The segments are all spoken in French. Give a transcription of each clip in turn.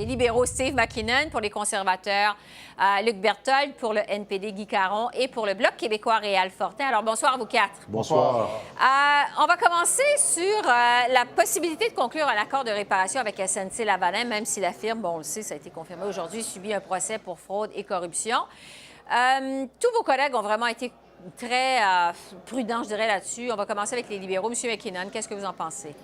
les libéraux, Steve McKinnon, pour les conservateurs, Luc Berthold, pour le NPD, Guy Caron, et pour le Bloc québécois, Réal Fortin. Alors, bonsoir à vous quatre. Bonsoir. On va commencer sur la possibilité de conclure un accord de réparation avec SNC-Lavalin, même si la firme, bon, on le sait, ça a été confirmé aujourd'hui, subit un procès pour fraude et corruption. Tous vos collègues ont vraiment été très prudents, je dirais, là-dessus. On va commencer avec les libéraux. M. McKinnon, qu'est-ce que vous en pensez?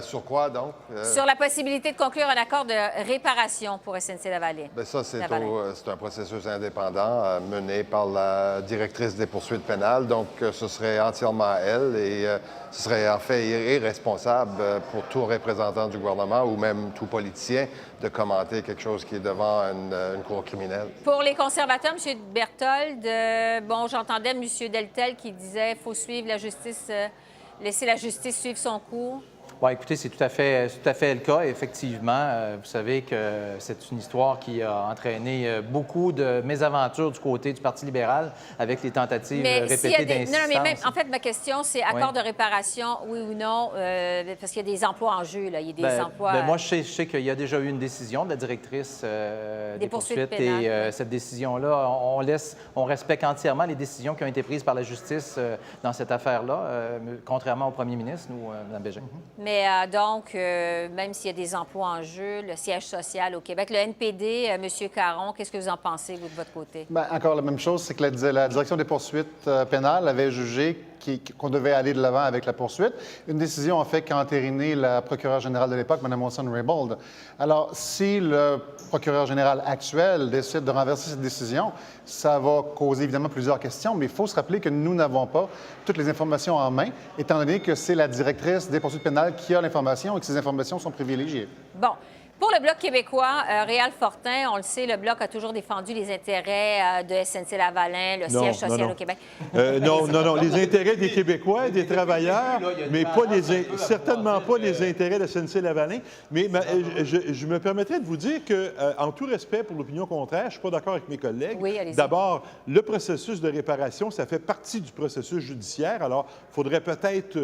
Sur quoi, donc? Sur la possibilité de conclure un accord de réparation pour SNC-Lavalin. Bien, ça, c'est un processus indépendant mené par la directrice des poursuites pénales. Donc, ce serait entièrement elle et ce serait en fait irresponsable pour tout représentant du gouvernement ou même tout politicien de commenter quelque chose qui est devant une cour criminelle. Pour les conservateurs, M. Berthold, bon, j'entendais M. Deltel qui disait qu'il faut suivre la justice, laisser la justice suivre son cours. Bien, écoutez, c'est tout à fait le cas. Effectivement, vous savez que c'est une histoire qui a entraîné beaucoup de mésaventures du côté du Parti libéral avec les tentatives répétées d'insistance. Non, mais même, en fait, ma question, c'est accord de réparation, oui ou non, parce qu'il y a des emplois en jeu, là. Il y a des emplois... moi, je sais qu'il y a déjà eu une décision de la directrice des poursuites et cette décision-là, on respecte entièrement les décisions qui ont été prises par la justice dans cette affaire-là, contrairement au premier ministre, nous, Mme Bégin. Mais donc, même s'il y a des emplois en jeu, le siège social au Québec, le NPD, M. Caron, qu'est-ce que vous en pensez, vous, de votre côté? Bien, encore la même chose, c'est que la direction des poursuites pénales avait jugé qu'on devait aller de l'avant avec la poursuite. Une décision, en fait, qu'a entériné la procureure générale de l'époque, Mme Wilson-Raybould. Alors, si le procureur général actuel décide de renverser cette décision, ça va causer évidemment plusieurs questions, mais il faut se rappeler que nous n'avons pas toutes les informations en main, étant donné que c'est la directrice des poursuites pénales qui a l'information et que ces informations sont privilégiées. Bon. Pour le Bloc québécois, Réal Fortin, on le sait, le Bloc a toujours défendu les intérêts de SNC-Lavalin, le siège social au Québec. Non, les intérêts des Québécois, des travailleurs, mais pas certainement pas les intérêts de SNC-Lavalin. Mais je me permettrais de vous dire qu'en tout respect pour l'opinion contraire, je ne suis pas d'accord avec mes collègues. Oui, allez-y. D'abord, le processus de réparation, ça fait partie du processus judiciaire. Alors, il faudrait peut-être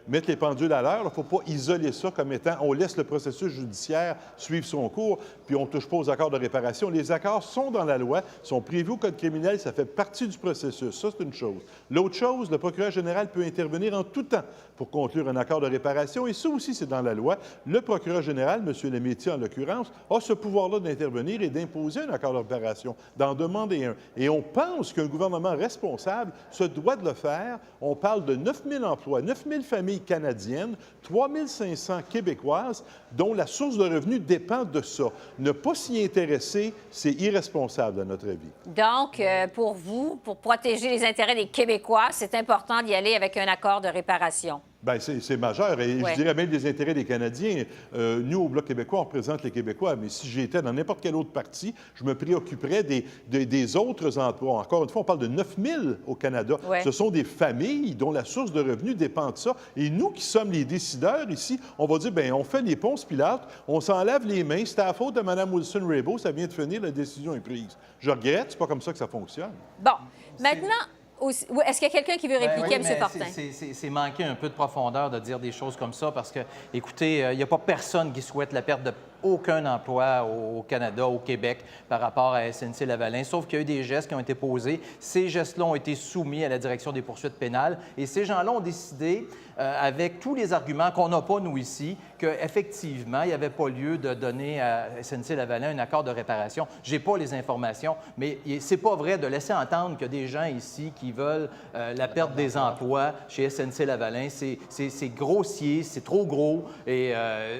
mettre les pendules à l'heure. Il ne faut pas isoler ça comme étant on laisse le processus judiciaire suivre son cours, puis on ne touche pas aux accords de réparation. Les accords sont dans la loi, sont prévus au Code criminel, ça fait partie du processus. Ça, c'est une chose. L'autre chose, le procureur général peut intervenir en tout temps pour conclure un accord de réparation, et ça aussi, c'est dans la loi. Le procureur général, M. Lametti en l'occurrence, a ce pouvoir-là d'intervenir et d'imposer un accord de réparation, d'en demander un. Et on pense qu'un gouvernement responsable se doit de le faire. On parle de 9 000 emplois, 9 000 familles canadiennes, 3 500 québécoises, dont la source de revenus dépend de ça. Ne pas s'y intéresser, c'est irresponsable à notre avis. Donc, pour vous, pour protéger les intérêts des Québécois, c'est important d'y aller avec un accord de réparation. Bien, c'est majeur. Et je dirais même des intérêts des Canadiens. Nous, au Bloc québécois, on représente les Québécois. Mais si j'étais dans n'importe quel autre parti, je me préoccuperais des autres emplois. Encore une fois, on parle de 9 000 au Canada. Ouais. Ce sont des familles dont la source de revenus dépend de ça. Et nous qui sommes les décideurs ici, on va dire, bien, on fait les ponces pilates, on s'en lave les mains. C'est à la faute de Mme Wilson-Raybould, ça vient de finir, la décision est prise. Je regrette, c'est pas comme ça que ça fonctionne. Bon, maintenant... Est-ce qu'il y a quelqu'un qui veut répliquer à M. Fortin? C'est manquer un peu de profondeur de dire des choses comme ça parce que, écoutez, il n'y a pas personne qui souhaite la perte aucun emploi au Canada, au Québec, par rapport à SNC-Lavalin, sauf qu'il y a eu des gestes qui ont été posés. Ces gestes-là ont été soumis à la direction des poursuites pénales et ces gens-là ont décidé, avec tous les arguments qu'on n'a pas, nous, ici, qu'effectivement, il n'y avait pas lieu de donner à SNC-Lavalin un accord de réparation. Je n'ai pas les informations, mais c'est pas vrai de laisser entendre qu'il y a des gens ici qui veulent la perte des emplois chez SNC-Lavalin. C'est grossier, c'est trop gros et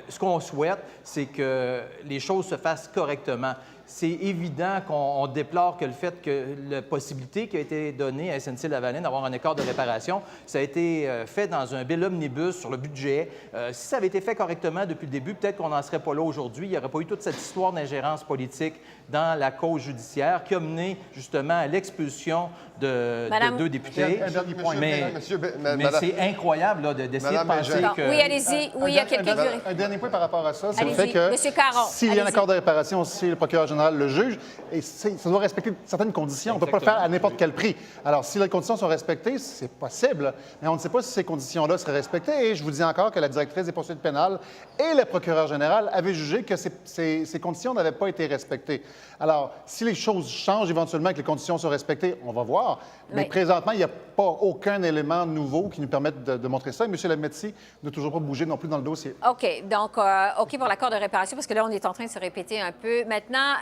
ce qu'on souhaite, c'est que les choses se fassent correctement. C'est évident qu'on déplore que le fait que la possibilité qui a été donnée à SNC-Lavalin d'avoir un accord de réparation, ça a été fait dans un bill omnibus sur le budget. Si ça avait été fait correctement depuis le début, peut-être qu'on n'en serait pas là aujourd'hui. Il n'y aurait pas eu toute cette histoire d'ingérence politique dans la cause judiciaire qui a mené justement à l'expulsion de deux députés. Un dernier point. Mais c'est incroyable d'essayer de penser que... Oui, allez-y. Oui, il y a quelqu'un qui veut... Un dernier point par rapport à ça, c'est le Allez-y, fait que M. Caron, s'il y a un accord de réparation, si le procureur général général le juge, et ça doit respecter certaines conditions. On ne peut pas le faire à n'importe quel prix. Alors, si les conditions sont respectées, c'est possible, mais on ne sait pas si ces conditions-là seraient respectées. Et je vous dis encore que la directrice des poursuites pénales et le procureur général avaient jugé que ces conditions n'avaient pas été respectées. Alors, si les choses changent éventuellement et que les conditions sont respectées, on va voir. Mais présentement, il n'y a pas aucun élément nouveau qui nous permette de montrer ça. Et M. Lametti n'a toujours pas bougé non plus dans le dossier. OK. Donc, OK pour l'accord de réparation, parce que là, on est en train de se répéter un peu. Maintenant,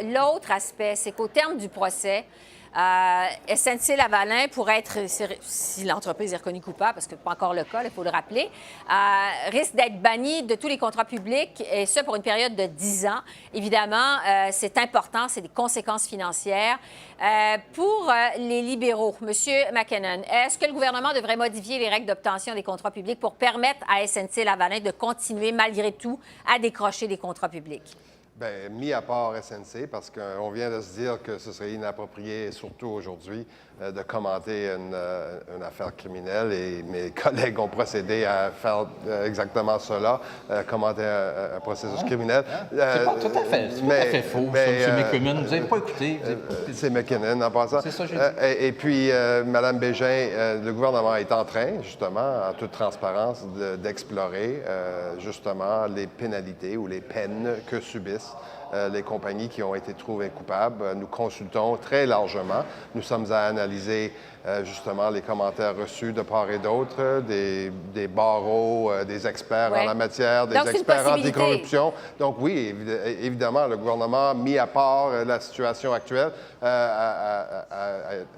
l'autre aspect, c'est qu'au terme du procès, SNC-Lavalin pourrait être, si l'entreprise est reconnue coupable, parce que ce n'est pas encore le cas, il faut le rappeler, risque d'être banni de tous les contrats publics, et ce, pour une période de 10 ans. Évidemment, c'est important, c'est des conséquences financières. Pour les libéraux, M. McKinnon, est-ce que le gouvernement devrait modifier les règles d'obtention des contrats publics pour permettre à SNC-Lavalin de continuer, malgré tout, à décrocher des contrats publics? Bien, mis à part SNC, parce qu'on vient de se dire que ce serait inapproprié, surtout aujourd'hui, de commenter une affaire criminelle, et mes collègues ont procédé à faire exactement cela, commenter un processus criminel. C'est pas tout à fait faux, M. McKinnon. Vous n'avez pas écouté. C'est McKinnon, en passant. C'est ça, j'ai dit. Et puis, Mme Bégin, le gouvernement est en train, justement, en toute transparence, d'explorer, justement, les pénalités ou les peines que subissent les compagnies qui ont été trouvées coupables. Nous consultons très largement. Nous sommes à analyser justement les commentaires reçus de part et d'autre, des barreaux, des experts en la matière, des experts anticorruption. Donc oui, évidemment, le gouvernement, mis à part la situation actuelle, a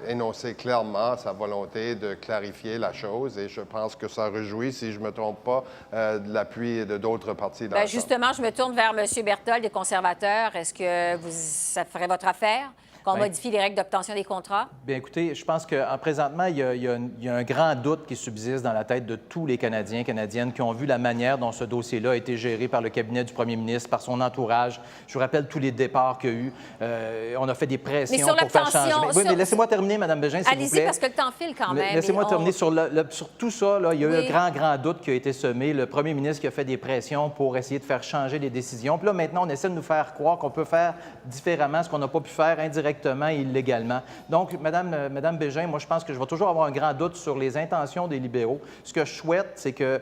énoncé clairement sa volonté de clarifier la chose, et je pense que ça réjouit, si je ne me trompe pas, de l'appui de d'autres partis dans justement, je me tourne vers M. Berthold, des conservateurs. Est-ce que ça ferait votre affaire qu'on modifie les règles d'obtention des contrats? Bien, écoutez, je pense que présentement, il y a un grand doute qui subsiste dans la tête de tous les Canadiens et Canadiennes qui ont vu la manière dont ce dossier-là a été géré par le cabinet du premier ministre, par son entourage. Je vous rappelle tous les départs qu'il y a eu. On a fait des pressions pour faire changer. Oui, mais laissez-moi terminer, Mme Bégin, s'il vous plaît. Allez-y, parce que le temps file quand même. Laissez-moi terminer sur tout ça. Là, il y a eu un grand doute qui a été semé. Le premier ministre qui a fait des pressions pour essayer de faire changer les décisions. Puis là, maintenant, on essaie de nous faire croire qu'on peut faire différemment ce qu'on n'a pas pu faire indirectement et illégalement. Donc, Madame Bégin, moi, je pense que je vais toujours avoir un grand doute sur les intentions des libéraux. Ce que je souhaite, c'est que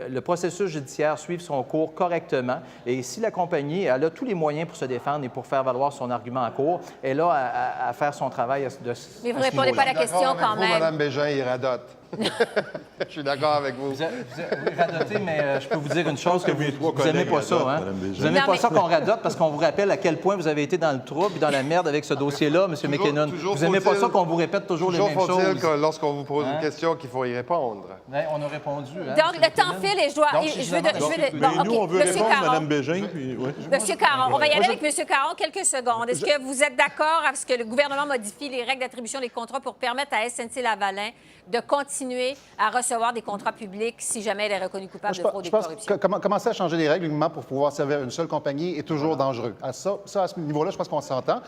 le processus judiciaire suive son cours correctement. Et si la compagnie elle a tous les moyens pour se défendre et pour faire valoir son argument en cours, elle a à faire son travail Mais vous ne répondez pas à la question quand même. Mme Bégin, il radote. Je suis d'accord avec vous. Vous radotez, mais je peux vous dire une chose, que vous n'aimez pas ça. Hein? Vous n'aimez pas ça qu'on radote, parce qu'on vous rappelle à quel point vous avez été dans le trouble et dans la merde avec ce dossier-là, M. McKinnon. Vous n'aimez pas ça qu'on vous répète toujours les mêmes choses. Toujours faut-il que lorsqu'on vous pose une question, qu'il faut y répondre. Bien, on a répondu. Hein, donc, le temps file et nous, on veut répondre, Mme Bégin. Monsieur Caron, on va y aller avec M. Caron quelques secondes. Est-ce que vous êtes d'accord avec ce que le gouvernement modifie les règles d'attribution des contrats pour permettre à SNC-Lavalin de continuer à recevoir des contrats publics si jamais elle est reconnue coupable de fraude et de corruption? Je pense que commencer à changer les règles uniquement pour pouvoir servir une seule compagnie est toujours dangereux. À ce niveau-là, je pense qu'on s'entend.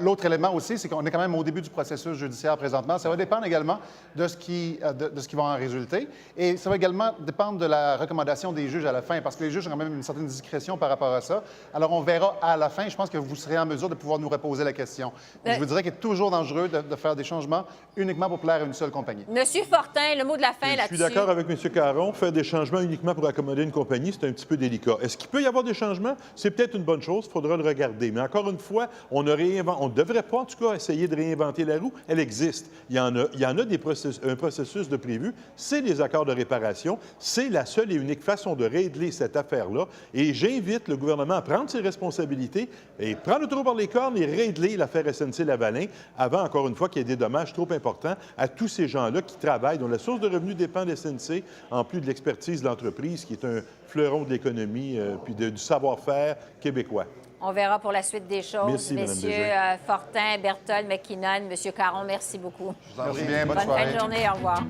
L'autre élément aussi, c'est qu'on est quand même au début du processus judiciaire présentement. Ça va dépendre également de ce qui va en résulter. Et ça va également dépendre de la recommandation des juges à la fin, parce que les juges ont quand même une certaine discrétion par rapport à ça. Alors, on verra à la fin. Je pense que vous serez en mesure de pouvoir nous reposer la question. Je vous dirais qu'il est toujours dangereux de faire des changements uniquement pour plaire à une seule compagnie. Monsieur Fortin, le mot de la fin là-dessus. Je suis d'accord avec M. Caron. Faire des changements uniquement pour accommoder une compagnie, c'est un petit peu délicat. Est-ce qu'il peut y avoir des changements? C'est peut-être une bonne chose. Il faudra le regarder. Mais encore une fois, on ne devrait pas, en tout cas, essayer de réinventer la roue. Elle existe. Il y en a un processus de prévu. C'est les accords de réparation. C'est la seule et unique façon de régler cette affaire-là. Et j'invite le gouvernement à prendre ses responsabilités et prendre le taureau par les cornes et régler l'affaire SNC-Lavalin avant, encore une fois, qu'il y ait des dommages trop importants à tous ces gens-là qui travaillent, dont la source de revenus dépend de SNC, en plus de l'expertise de l'entreprise, qui est un fleuron de l'économie puis du savoir-faire québécois. On verra pour la suite des choses. Merci, Messieurs Fortin, Berthold, McKinnon, Monsieur Caron, merci beaucoup. Merci bien. Bonne fin de journée. Au revoir.